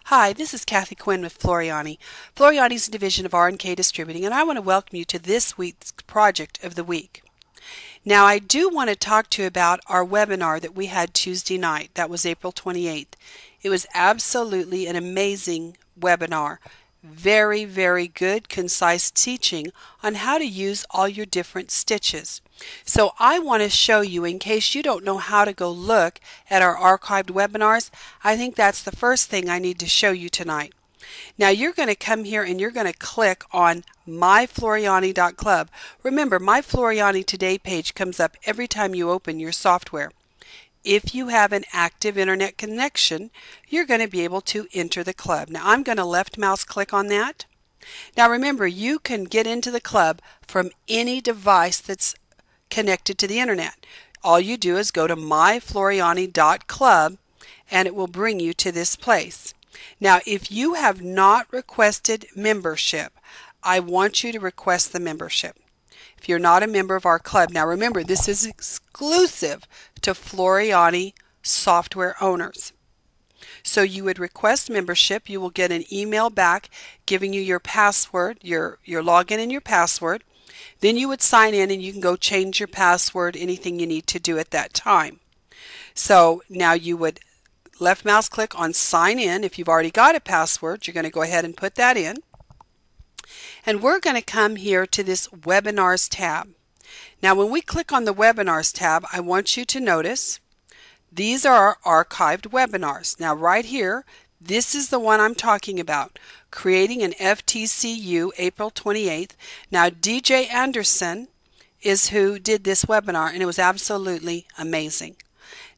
Hi, this is Kathi Quinn with Floriani. Floriani is a division of R&K Distributing, and I want to welcome you to this week's project of the week. Now, I do want to talk to you about our webinar that we had Tuesday night. That was April 28th. It was absolutely an amazing webinar. Very, very good, concise teaching on how to use all your different stitches. So I want to show you, in case you don't know how to go look at our archived webinars, I think that's the first thing I need to show you tonight. Now you're going to come here and you're going to click on myfloriani.club. Remember, My Floriani Today page comes up every time you open your software. If you have an active internet connection, you're going to be able to enter the club. Now I'm going to left mouse click on that. Now remember, you can get into the club from any device that's connected to the internet. All you do is go to myfloriani.club and it will bring you to this place. Now if you have not requested membership, I want you to request the membership. If you're not a member of our club, now remember, this is exclusive to Floriani software owners. So you would request membership. You will get an email back giving you your password, your login and your password. Then you would sign in and you can go change your password, anything you need to do at that time. So now you would left mouse click on sign in. If you've already got a password, you're going to go ahead and put that in. And we're going to come here to this webinars tab. Now when we click on the webinars tab, I want you to notice these are our archived webinars. Now right here, this is the one I'm talking about, creating an FTCU April 28th. Now DJ Anderson is who did this webinar, and it was absolutely amazing.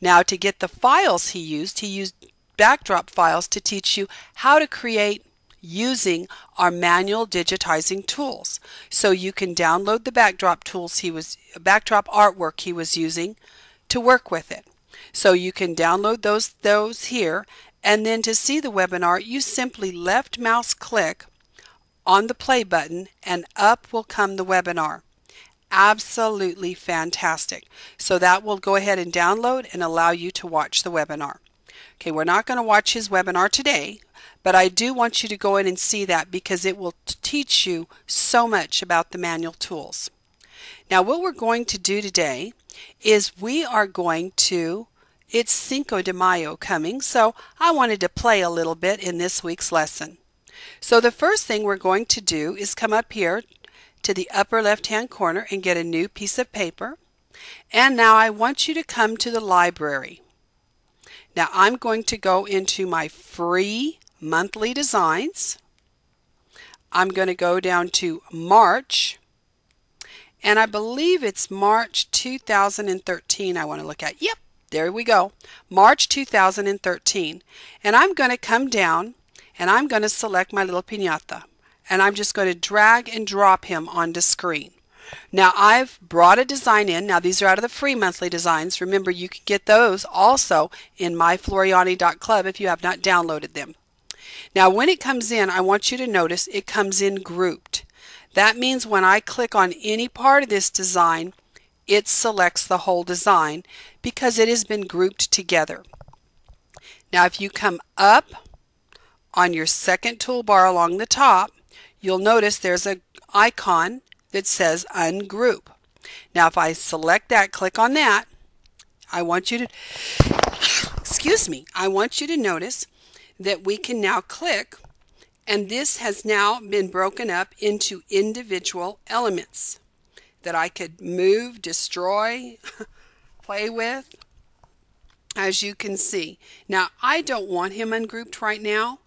Now to get the files he used backdrop files to teach you how to create using our manual digitizing tools. So you can download the backdrop tools backdrop artwork he was using to work with it. So you can download those here, and then to see the webinar you simply left mouse click on the play button and up will come the webinar. Absolutely fantastic. So that will go ahead and download and allow you to watch the webinar. Okay, we're not going to watch his webinar today, but I do want you to go in and see that because it will teach you so much about the manual tools. Now what we're going to do today is we are going to, it's Cinco De Mayo coming, so I wanted to play a little bit in this week's lesson. So the first thing we're going to do is come up here to the upper left hand corner and get a new piece of paper. And now I want you to come to the library. Now I'm going to go into my free monthly designs. I'm going to go down to March, and I believe it's March 2013 I want to look at. Yep, there we go. March 2013. And I'm going to come down and I'm going to select my little piñata. And I'm just going to drag and drop him onto screen. Now I've brought a design in. Now these are out of the free monthly designs. Remember, you can get those also in myfloriani.club if you have not downloaded them. Now when it comes in, I want you to notice it comes in grouped. That means when I click on any part of this design, it selects the whole design because it has been grouped together. Now if you come up on your second toolbar along the top, you'll notice there's an icon that says ungroup. Now if I select that, click on that, I want you to excuse me, I want you to notice that we can now click, and this has now been broken up into individual elements that I could move, destroy, play with, as you can see. Now I don't want him ungrouped right now.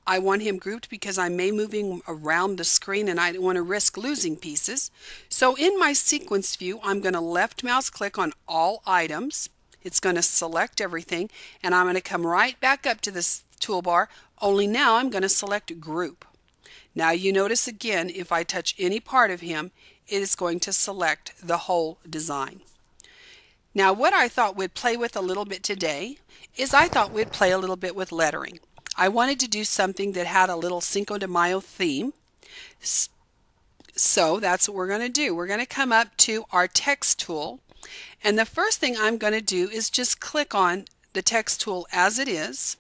I want him grouped because I may move him around the screen and I don't want to risk losing pieces. So in my sequence view, I'm going to left mouse click on all items. It's going to select everything, and I'm going to come right back up to this toolbar, only now I'm going to select group. Now you notice again, if I touch any part of him, it is going to select the whole design. Now what I thought we'd play with a little bit today is I thought we'd play a little bit with lettering. I wanted to do something that had a little Cinco de Mayo theme. So that's what we're going to do. We're going to come up to our text tool, and the first thing I'm going to do is just click on the text tool as it is.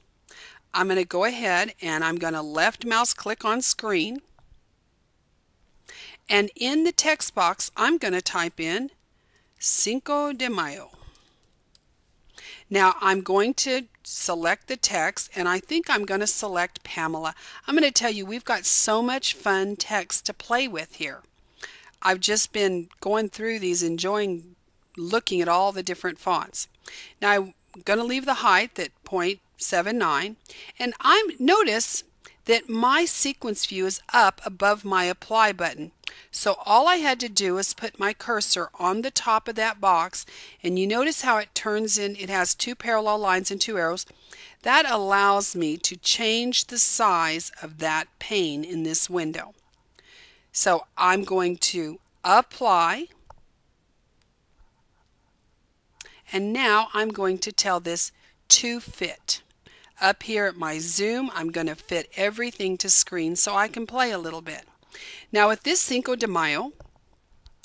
I'm going to go ahead and I'm going to left mouse click on screen. And in the text box, I'm going to type in Cinco de Mayo. Now I'm going to select the text, and I think I'm going to select Pamela. I'm going to tell you, we've got so much fun text to play with here. I've just been going through these, enjoying looking at all the different fonts. Now I'm going to leave the height at 0.79, and notice that my sequence view is up above my apply button. So all I had to do is put my cursor on the top of that box, and you notice how it turns in, it has two parallel lines and two arrows. That allows me to change the size of that pane in this window. So I'm going to apply, and now I'm going to tell this to fit. Up here at my zoom, I'm going to fit everything to screen so I can play a little bit. Now with this Cinco de Mayo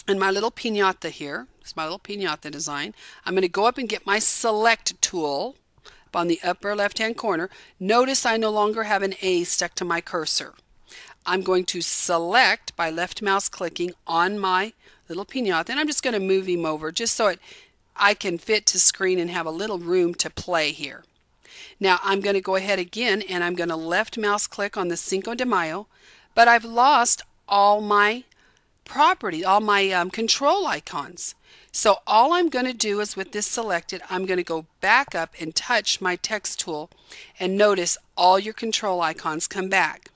and my little piñata here, it's my little piñata design, I'm going to go up and get my select tool up on the upper left hand corner. Notice I no longer have an A stuck to my cursor. I'm going to select by left mouse clicking on my little piñata, and I'm just going to move him over just so I can fit to screen and have a little room to play here. Now I'm going to go ahead again and I'm going to left mouse click on the Cinco de Mayo, but I've lost all my property, all my control icons. So all I'm going to do is with this selected, I'm going to go back up and touch my text tool, and notice all your control icons come back.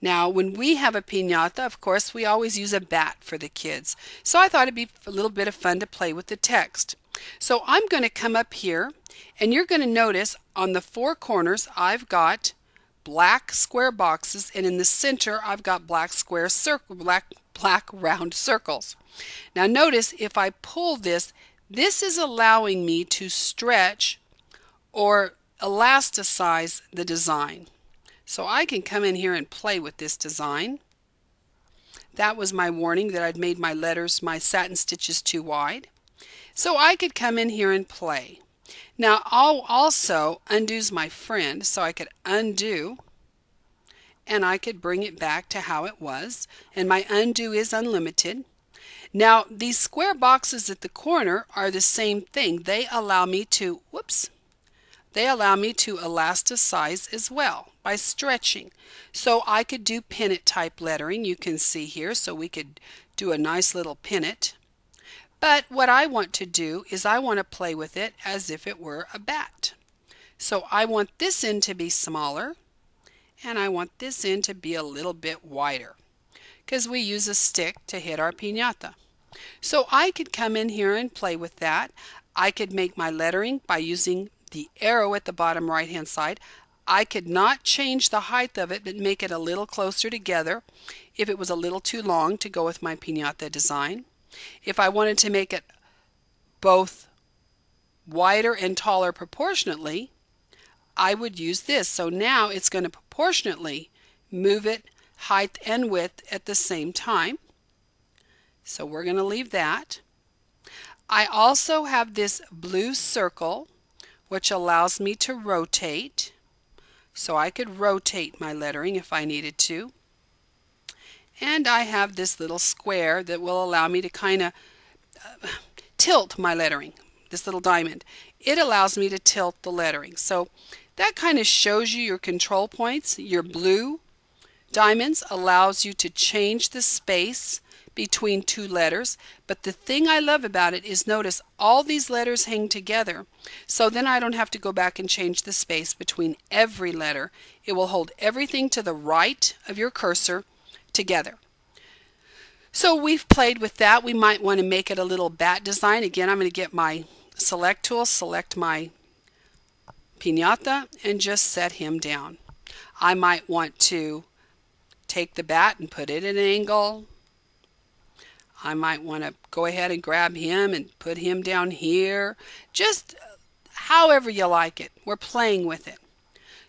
Now when we have a piñata, of course we always use a bat for the kids. So I thought it'd be a little bit of fun to play with the text. So I'm going to come up here, and you're going to notice on the four corners I've got black square boxes, and in the center I've got black square circle, black round circles. Now notice if I pull this, this is allowing me to stretch or elasticize the design. So I can come in here and play with this design. That was my warning that I'd made my letters, my satin stitches too wide. So I could come in here and play. Now I'll also undo's my friend, so I could undo and I could bring it back to how it was, and my undo is unlimited. Now these square boxes at the corner are the same thing. They allow me to, they allow me to elasticize as well by stretching. So I could do pennant type lettering, you can see here, so we could do a nice little pennant. But what I want to do is I want to play with it as if it were a bat. So I want this end to be smaller, and I want this end to be a little bit wider, because we use a stick to hit our piñata. So I could come in here and play with that. I could make my lettering by using the arrow at the bottom right hand side. I could not change the height of it, but make it a little closer together if it was a little too long to go with my piñata design. If I wanted to make it both wider and taller proportionately, I would use this. So now it's going to proportionately move it height and width at the same time. So we're going to leave that. I also have this blue circle which allows me to rotate. So I could rotate my lettering if I needed to. And I have this little square that will allow me to kind of tilt my lettering, this little diamond. It allows me to tilt the lettering. So that kind of shows you your control points. Your blue diamonds allows you to change the space between two letters. But the thing I love about it is notice all these letters hang together. So then I don't have to go back and change the space between every letter. It will hold everything to the right of your cursor together. So we've played with that. We might want to make it a little bat design. Again, I'm going to get my select tool, select my piñata, and just set him down. I might want to take the bat and put it at an angle. I might want to go ahead and grab him and put him down here. Just however you like it. We're playing with it.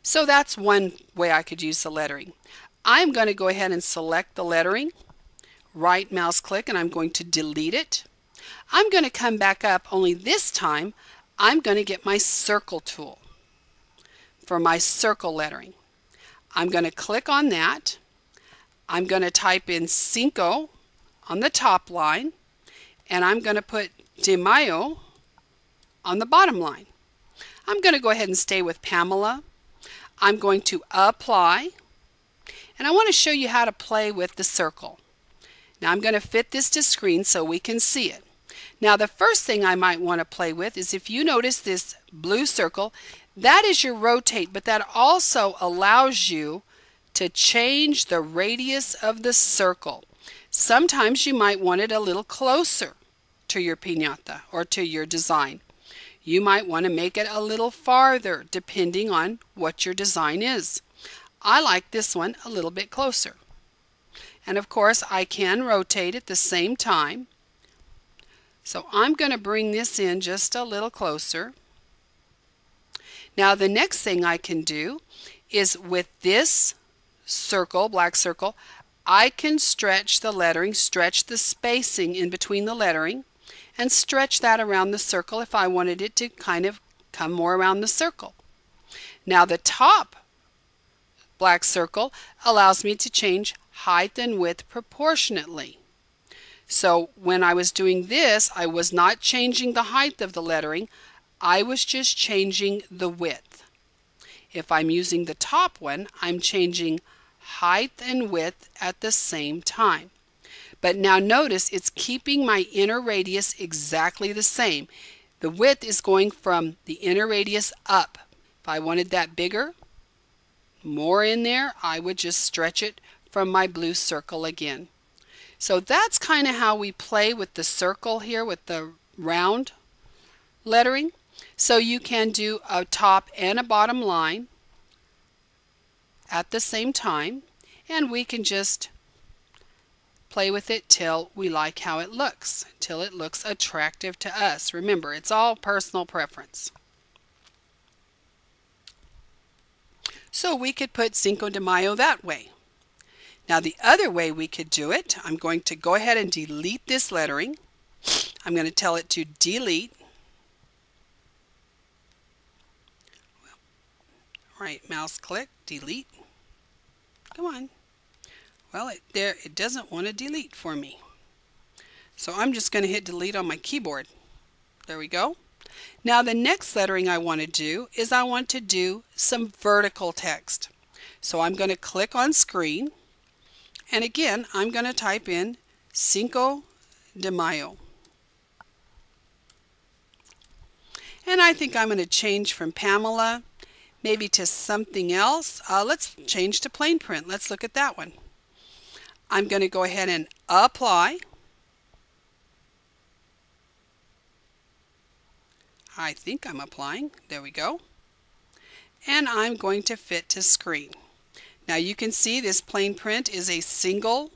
So that's one way I could use the lettering. I'm going to go ahead and select the lettering, right mouse click, and I'm going to delete it. I'm going to come back up, only this time I'm going to get my circle tool. for my circle lettering. I'm going to click on that. I'm going to type in Cinco on the top line, and I'm going to put De Mayo on the bottom line. I'm going to go ahead and stay with Pamela. I'm going to apply, and I want to show you how to play with the circle. Now I'm going to fit this to screen so we can see it. Now the first thing I might want to play with is, if you notice this blue circle, that is your rotate, but that also allows you to change the radius of the circle. Sometimes you might want it a little closer to your piñata or to your design. You might want to make it a little farther depending on what your design is. I like this one a little bit closer. And of course I can rotate at the same time. So I'm going to bring this in just a little closer. Now the next thing I can do is, with this circle, black circle, I can stretch the lettering, stretch the spacing in between the lettering, and stretch that around the circle if I wanted it to kind of come more around the circle. Now the top black circle allows me to change height and width proportionately. So when I was doing this, I was not changing the height of the lettering, I was just changing the width. If I'm using the top one, I'm changing height and width at the same time. But now notice it's keeping my inner radius exactly the same. The width is going from the inner radius up. If I wanted that bigger, more in there, I would just stretch it from my blue circle again. So that's kind of how we play with the circle here, with the round lettering. So you can do a top and a bottom line at the same time, and we can just play with it till we like how it looks, till it looks attractive to us. Remember, it's all personal preference. So we could put Cinco de Mayo that way. Now the other way we could do it, I'm going to go ahead and delete this lettering. I'm going to tell it to delete. Right, mouse click, delete. Come on. Well, it doesn't want to delete for me. So I'm just going to hit delete on my keyboard. There we go. Now the next lettering I want to do is, I want to do some vertical text. So I'm going to click on screen, and again I'm going to type in Cinco de Mayo. And I think I'm going to change from Pamela maybe to something else. Let's change to plain print. Let's look at that one. I'm going to go ahead and apply. I think I'm applying. There we go. And I'm going to fit to screen. Now you can see this plain print is a single,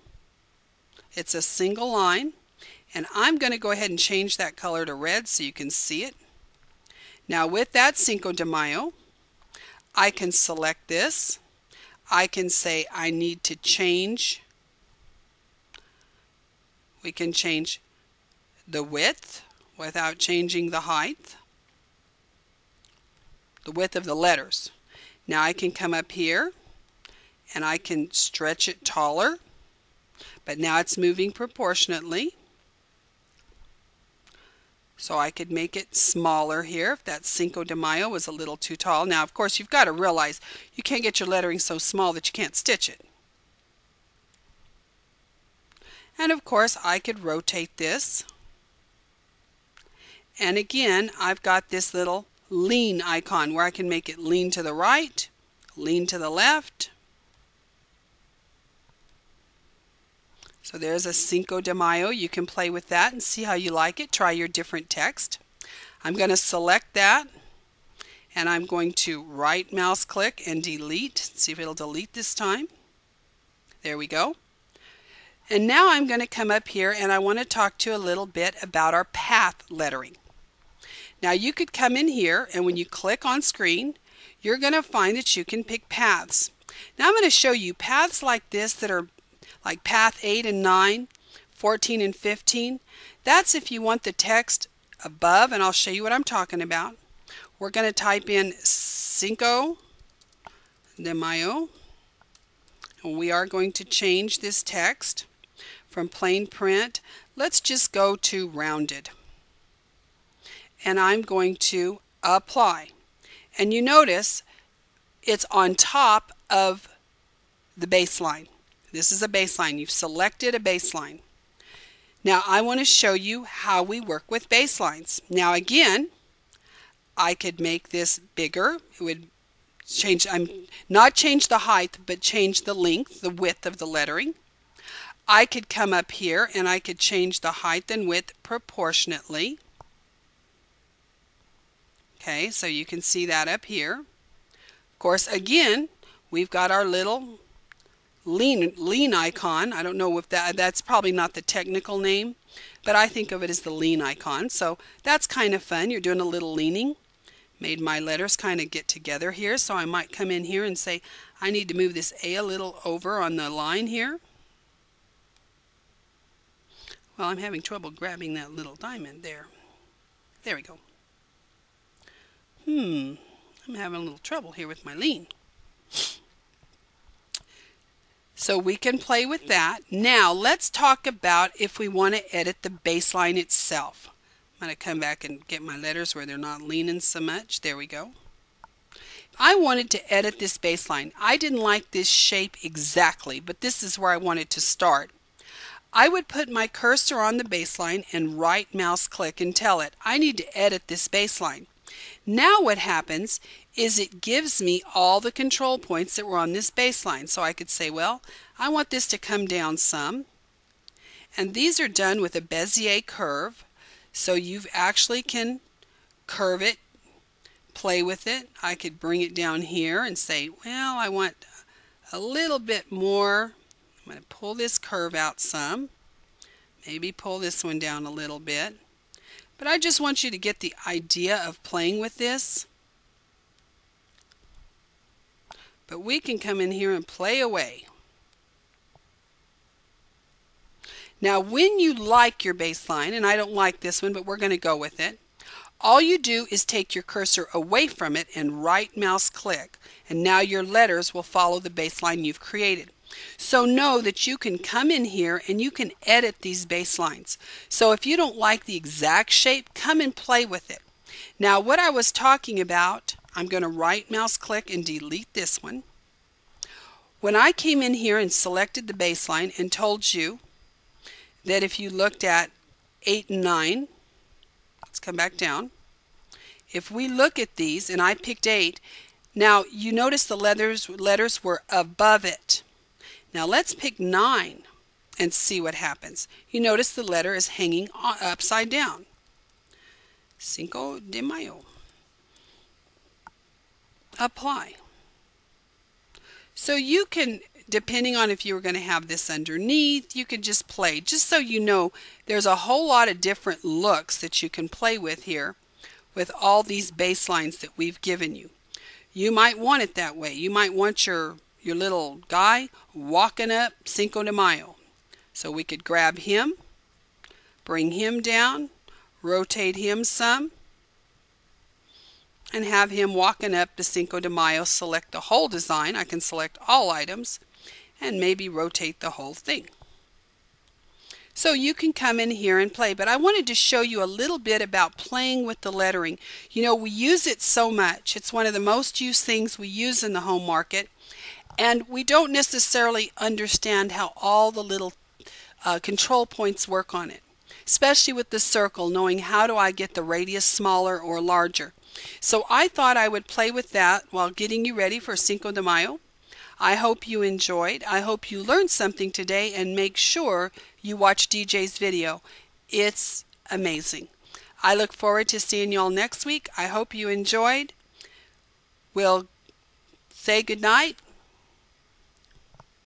it's a single line, and I'm going to go ahead and change that color to red so you can see it. Now with that Cinco de Mayo, I can select this. I can say I need to change. We can change the width without changing the height, the width of the letters. Now I can come up here and I can stretch it taller, but now it's moving proportionately. So I could make it smaller here if that Cinco de Mayo was a little too tall. Now of course you've got to realize you can't get your lettering so small that you can't stitch it. And of course I could rotate this. And again, I've got this little lean icon where I can make it lean to the right, lean to the left. So there's a Cinco de Mayo. You can play with that and see how you like it. Try your different text. I'm going to select that, and I'm going to right mouse click and delete. See if it'll delete this time. There we go. And now I'm going to come up here and I want to talk to you a little bit about our path lettering. Now you could come in here, and when you click on screen, you're going to find that you can pick paths. Now I'm going to show you paths like this that are like path 8 and 9, 14 and 15. That's if you want the text above, and I'll show you what I'm talking about. We're going to type in Cinco De Mayo. And we are going to change this text from plain print. Let's just go to rounded. And I'm going to apply. And you notice it's on top of the baseline. This is a baseline. You've selected a baseline. Now I want to show you how we work with baselines. Now again, I could make this bigger. It would change, not change the height, but change the length, the width of the lettering. I could come up here and I could change the height and width proportionately. Okay, so you can see that up here. Of course, again, we've got our little lean icon. I don't know if that's probably not the technical name, but I think of it as the lean icon. So that's kind of fun. You're doing a little leaning. Made my letters kind of get together here, so I might come in here and say I need to move this A a little over on the line here. Well, I'm having trouble grabbing that little diamond there. There we go. I'm having a little trouble here with my lean. So we can play with that. Now let's talk about if we want to edit the baseline itself. I'm going to come back and get my letters where they're not leaning so much. There we go. I wanted to edit this baseline. I didn't like this shape exactly, but this is where I wanted to start. I would put my cursor on the baseline and right mouse click and tell it, I need to edit this baseline. Now what happens is it gives me all the control points that were on this baseline. So I could say, well, I want this to come down some. And these are done with a Bezier curve. So you actually can curve it, play with it. I could bring it down here and say, well, I want a little bit more. I'm going to pull this curve out some. Maybe pull this one down a little bit. But I just want you to get the idea of playing with this. But we can come in here and play away. Now when you like your baseline, and I don't like this one, but we're going to go with it, all you do is take your cursor away from it and right mouse click. And now your letters will follow the baseline you've created. So know that you can come in here and you can edit these baselines. So if you don't like the exact shape, come and play with it. Now what I was talking about, I'm going to right mouse click and delete this one. When I came in here and selected the baseline and told you that if you looked at 8 and 9, let's come back down. If we look at these and I picked 8, now you notice the letters were above it. Now let's pick 9 and see what happens. You notice the letter is hanging upside down. Cinco de Mayo. Apply. So you can, depending on if you were going to have this underneath, you could just play. Just so you know, there's a whole lot of different looks that you can play with here with all these baselines that we've given you. You might want it that way. You might want your little guy walking up Cinco de Mayo. So we could grab him, bring him down, rotate him some, and have him walking up the Cinco de Mayo. Select the whole design. I can select all items and maybe rotate the whole thing. So you can come in here and play, but I wanted to show you a little bit about playing with the lettering. You know, we use it so much. It's one of the most used things we use in the home market. And we don't necessarily understand how all the little control points work on it, especially with the circle, knowing how do I get the radius smaller or larger. So I thought I would play with that while getting you ready for Cinco de Mayo. I hope you enjoyed. I hope you learned something today, and make sure you watch DJ's video. It's amazing. I look forward to seeing you all next week. I hope you enjoyed. We'll say goodnight.